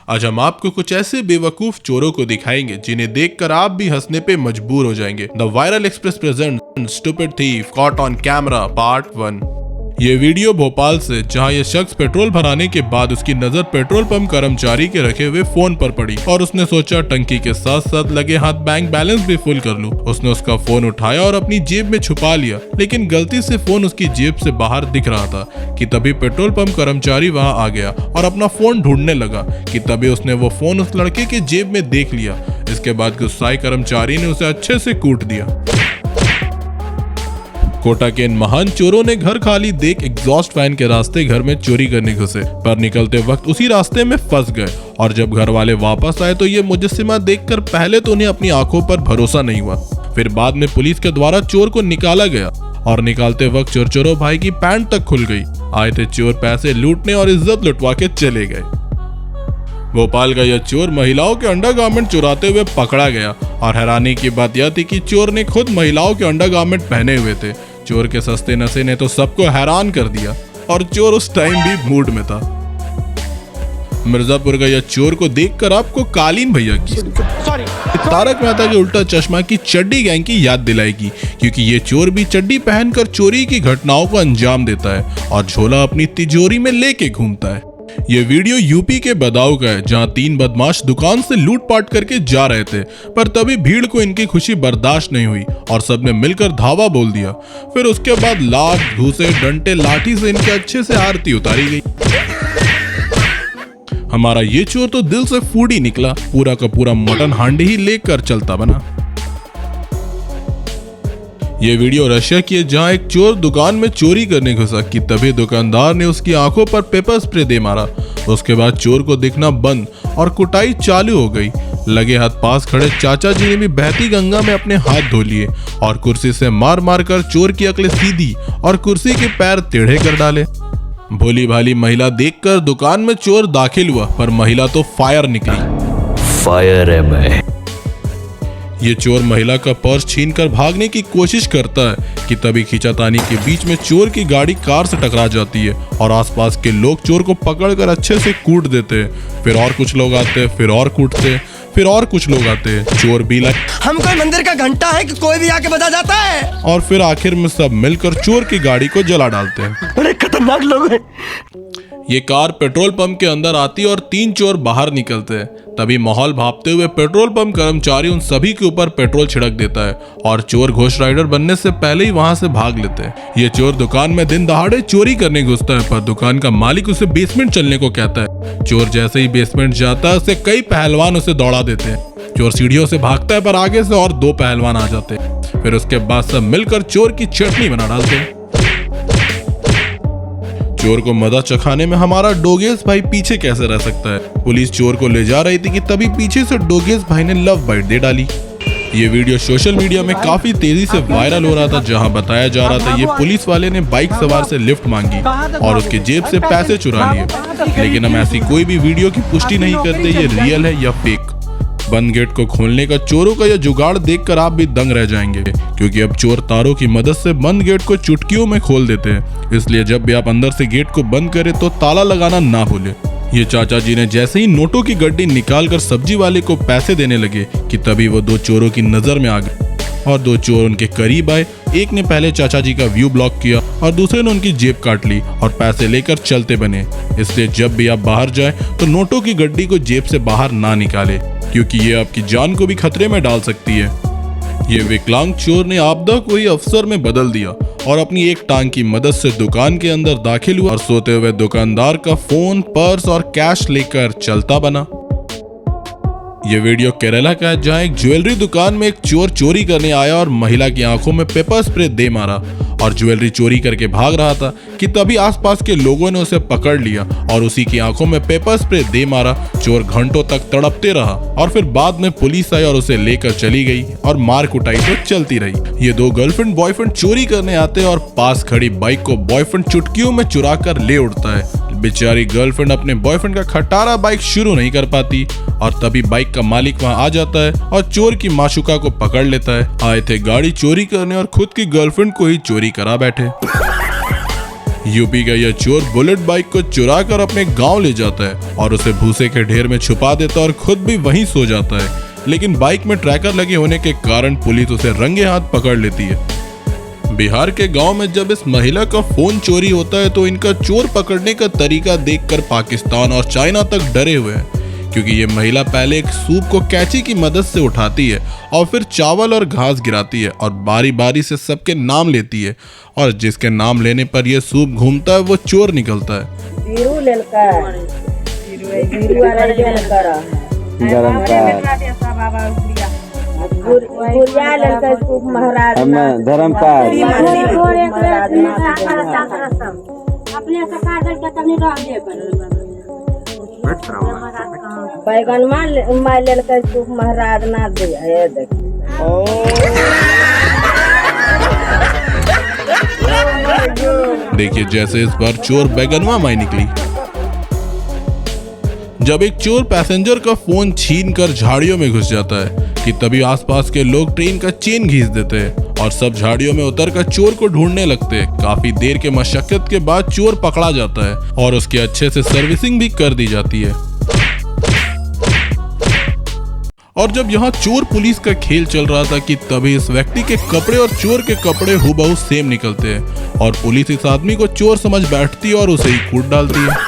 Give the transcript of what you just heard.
आज हम आपको कुछ ऐसे बेवकूफ चोरों को दिखाएंगे जिन्हें देखकर आप भी हंसने पे मजबूर हो जाएंगे। The viral express present stupid thief caught on camera part 1। ये वीडियो भोपाल से, जहां ये शख्स पेट्रोल भराने के बाद उसकी नजर पेट्रोल पंप कर्मचारी के रखे हुए फोन पर पड़ी और उसने सोचा टंकी के साथ साथ लगे हाथ बैंक बैलेंस भी फुल कर लूं। उसने उसका फोन उठाया और अपनी जेब में छुपा लिया, लेकिन गलती से फोन उसकी जेब से बाहर दिख रहा था कि तभी पेट्रोल पंप कर्मचारी वहां आ गया और अपना फोन ढूंढने लगा कि तभी उसने वो फोन उस लड़के के जेब में देख लिया। इसके बाद गुस्साए कर्मचारी ने उसे अच्छे से कूट दिया। कोटा के इन महान चोरों ने घर खाली देख एग्जॉस्ट फैन के रास्ते घर में चोरी करने घुसे, पर निकलते वक्त उसी रास्ते में फंस गए। और जब घर वाले वापस आए तो ये मुजस्सिमा देखकर पहले तो उन्हें अपनी आंखों पर भरोसा नहीं हुआ, फिर बाद में पुलिस के द्वारा चोर को निकाला गया और निकालते वक्त चोरों भाई की पैंट तक खुल गई। आए थे चोर पैसे लूटने और इज्जत लुटवा के चले गए। भोपाल का यह चोर महिलाओं के अंडरगारमेंट चुराते हुए पकड़ा गया और हैरानी की बात यह थी कि चोर ने खुद महिलाओं के अंडरगारमेंट पहने हुए थे। चोर के सस्ते नशे ने तो सबको हैरान कर दिया और चोर उस टाइम भी मूड में था। मिर्जापुर का यह चोर को देखकर आपको कालीन भैया की तारक मेहता के उल्टा चश्मा की चड्डी गैंग की याद दिलाएगी, क्योंकि ये चोर भी चड्डी पहनकर चोरी की घटनाओं को अंजाम देता है और झोला अपनी तिजोरी में लेके घूमता है। ये वीडियो यूपी के बदाऊं का है, जहां 3 बदमाश दुकान से लूटपाट करके जा रहे थे, पर तभी भीड़ को इनकी खुशी बर्दाश्त नहीं हुई और सबने मिलकर धावा बोल दिया। फिर उसके बाद लात, घूसे, डंटे, लाठी से इनके अच्छे से आरती उतारी गई। हमारा ये चोर तो दिल से फूडी निकला, पूरा का पूरा मटन हांडी ही लेकर चलता बना। ये वीडियो रशिया की है, जहां एक चोर दुकान में चोरी करने घुसा कि तभी दुकानदार ने उसकी आंखों पर पेपर स्प्रे दे मारा। उसके बाद चोर को दिखना बंद और कुटाई चालू हो गई। लगे हाथ पास खड़े चाचा जी ने भी बहती गंगा में अपने हाथ धो लिए और कुर्सी से मार मार कर चोर की अकलें सीधी और कुर्सी के पैर टेढ़े कर डाले। भोली भाली महिला देखकर दुकान में चोर दाखिल हुआ, पर महिला तो फायर निकली। फायर है मैं। ये चोर महिला का पर्स छीनकर भागने की कोशिश करता है कि तभी खींचातानी के बीच में चोर की गाड़ी कार से टकरा जाती है और आसपास के लोग चोर को पकड़कर अच्छे से कूट देते हैं। फिर और कुछ लोग आते हैं, फिर और कूटते हैं, फिर और कुछ लोग आते हैं। चोर भी हम कोई मंदिर का घंटा है कि कोई भी आके बजा जाता है। और फिर आखिर में सब मिलकर चोर की गाड़ी को जला डालते हैं। बड़े खतरनाक लोग हैं। ये कार पेट्रोल पंप के अंदर आती है और 3 चोर बाहर निकलते हैं। तभी माहौल भांपते हुए पेट्रोल पंप कर्मचारी उन सभी के ऊपर पेट्रोल छिड़क देता है और चोर घोष राइडर बनने से पहले ही वहां से भाग लेते हैं। ये चोर दुकान में दिन दहाड़े चोरी करने घुसता है, पर दुकान का मालिक उसे बेसमेंट चलने को कहता है। चोर जैसे ही बेसमेंट जाता है, उसे कई पहलवान उसे दौड़ा देते हैं। चोर सीढ़ियों से भागता है, पर आगे से और 2 पहलवान आ जाते हैं। फिर उसके बाद सब मिलकर चोर की चटनी बना डालते हैं। चोर को मजा चखाने में हमारा डोगेस भाई पीछे कैसे रह सकता है। पुलिस चोर को ले जा रही थी कि तभी पीछे से डोगेस भाई ने लव बाइट दे डाली। ये वीडियो सोशल मीडिया में काफी तेजी से वायरल हो रहा था, जहां बताया जा रहा था ये पुलिस वाले ने बाइक सवार से लिफ्ट मांगी और उसके जेब से पैसे चुरा लिए। लेकिन हम ऐसी कोई भी वीडियो की पुष्टि नहीं करते ये रियल है या फेक। बंद गेट को खोलने का चोरों का यह जुगाड़ देखकर आप भी दंग रह जाएंगे, क्योंकि अब चोर तारों की मदद से बंद गेट को चुटकियों में खोल देते हैं। इसलिए जब भी आप अंदर से गेट को बंद करें तो ताला लगाना ना भूलें। ये चाचा जी ने जैसे ही नोटों की गड्डी निकालकर सब्जी वाले को पैसे देने लगे कि तभी वो 2 चोरों की नजर में आ गए और 2 चोर उनके करीब आए। एक ने पहले चाचा जी का व्यू ब्लॉक किया और दूसरे ने उनकी जेब काट ली और पैसे लेकर चलते बने। इसलिए जब भी आप बाहर जाएं तो नोटों की गड्डी को जेब से बाहर ना निकाले, क्योंकि ये आपकी जान को भी खतरे में डाल सकती है। ये विकलांग चोर ने आपदा को ही अवसर में बदल दिया और अपनी एक टांग की मदद से दुकान के अंदर दाखिल हुआ और सोते हुए दुकानदार का फोन, पर्स और कैश लेकर चलता बना। ये वीडियो केरला का है, जहां एक ज्वेलरी दुकान में एक चोर चोरी करने आया और महिला की आंखों में पेपर स्प्रे दे मारा और ज्वेलरी चोरी करके भाग रहा था कि तभी आसपास के लोगों ने उसे पकड़ लिया और उसी की आंखों में पेपर स्प्रे दे मारा। चोर घंटों तक तड़पते रहा और फिर बाद में पुलिस आई और उसे लेकर चली गई और मार कुटाई तो चलती रही। ये 2 गर्लफ्रेंड बॉयफ्रेंड चोरी करने आते हैं और पास खड़ी बाइक को बॉयफ्रेंड चुटकियों में चुरा कर ले उड़ता है। बेचारी गर्लफ्रेंड अपने बॉयफ्रेंड का खटारा बाइक शुरू नहीं कर पाती और तभी बाइक का मालिक वहां आ जाता है और चोर की माशुका को पकड़ लेता है। आए थे गाड़ी चोरी करने और खुद की गर्लफ्रेंड को ही चोरी करा बैठे। यूपी का यह चोर बुलेट बाइक को चुरा कर अपने गांव ले जाता है और उसे भूसे के ढेर में छुपा देता है और खुद भी वहीं सो जाता है। लेकिन बाइक में ट्रैकर लगे होने के कारण पुलिस उसे रंगे हाथ पकड़ लेती है। बिहार के गांव में जब इस महिला का फोन चोरी होता है तो इनका चोर पकड़ने का तरीका देखकर पाकिस्तान और चाइना तक डरे हुए हैं, क्योंकि ये महिला पहले एक सूप को कैंची की मदद से उठाती है और फिर चावल और घास गिराती है और बारी बारी से सबके नाम लेती है, और जिसके नाम लेने पर यह सूप घूमता है वो चोर निकलता है। बैगन मार लेलकै सूप महाराज ना दे है देखी। देखिए जैसे इस बार चोर बैगनवा माई निकली। जब एक चोर पैसेंजर का फोन छीन कर झाड़ियों में घुस जाता है कि तभी आसपास के लोग ट्रेन का चेन घींच देते हैं और सब झाड़ियों में उतरकर चोर को ढूंढने लगते हैं। काफी देर के मशक्कत के बाद चोर पकड़ा जाता है और उसकी अच्छे से सर्विसिंग भी कर दी जाती है। और जब यहाँ चोर पुलिस का खेल चल रहा था कि तभी इस व्यक्ति के कपड़े और चोर के कपड़े हूबहू सेम निकलते हैं और पुलिस इस आदमी को चोर समझ बैठती है और उसे ही कूट डालती है।